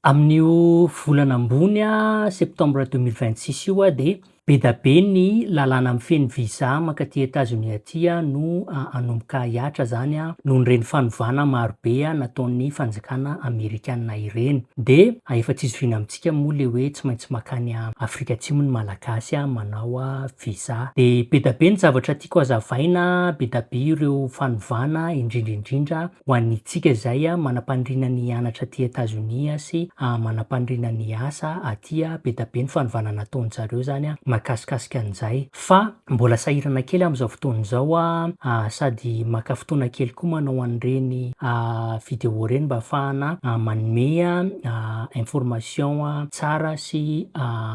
Amin'io volana ambony septembre 2026 io de be da be ny lalàna mifeny visa mankaty États-Unis aty no anomboka hiatra zany nohon'ireny fanovana marobe nataon'ny fanjakana Amerikanina ireny. De efa tsy izoviana amintsika moa le hoe tsy maintsy makany Afrika Atsimo ny malagasy manao visa. De be da be ny zavatra tiako hazavaina, be da be ireo fanovana indrindraindrindra ho antsika zay manam-pandriana ny hianatra aty États-Unis sy manam-pandriana ny asa aty be da be ny fanovana nataon'zareo zany makasikasika an'izay. Fa mbola sahirana kely am'izao fotoan'izao sady maka fotoana kely koa manao an'ireny vidéo reny mba ahafahana manome information tsara sy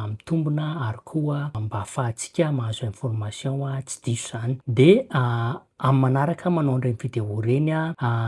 mitombona ary koa mba ahafahantsika mahazo information tsy diso zany. De amin'ny manaraka manao an'ireny vidéo reny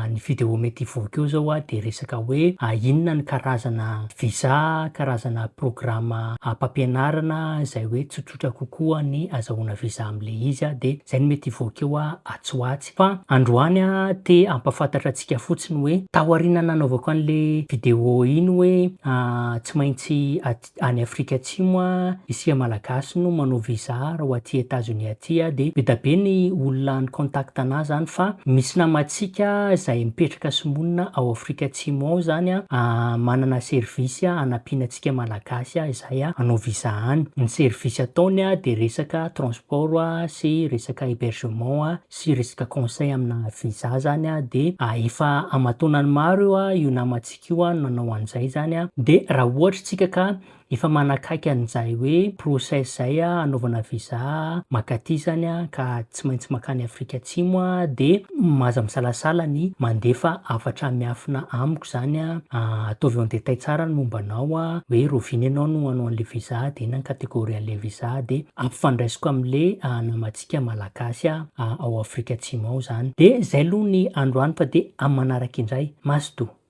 ny vidéo mety hivoaka eo zao de resaka hoe inona ny karazana visa, karazana programma mpampianarana zay hoe tsotsotra kokoa ny azahoana visa am'le izy de zay no mety hivoaka eo atsy. Fa androany te ampahafantatra antsika fotsiny hoe taoriana nanaovako an'le vidéo iny hoe tsy maintsy any Afrika Atsimo isika malagasy no manao visa raha ho aty États-Unis aty de be da be ny olona ny contact-na zany fa misy namantsika zay mipetraka sy monina ao Afrika Atsimo ao zany manana servisy anampiana antsika malagasy izay hanao visa any. Ny servisy ataony de resaka transport sy resaka hébergement sy resaka conseil amina visa zany de efa aman-taonany maro io namantsika io nanao an'izay zany de raha ohatra tsika ka efa manakaiky an'izay hoe process zay anaovana visa makaty zany ka tsy maintsy makany Afrika Atsimo de maza misalasala ny mandefa hafatra miafina amiko zany ataovy en détail tsara ny mombanao hoe roviny anao no hanao an'le visa de inona ny kategoria an'le visa de ampifandraisiko am'le namantsika malagasy ao Afrika Atsimo ao zany. De zay aloha ny androany fa de amin'ny manaraka indray masotoa.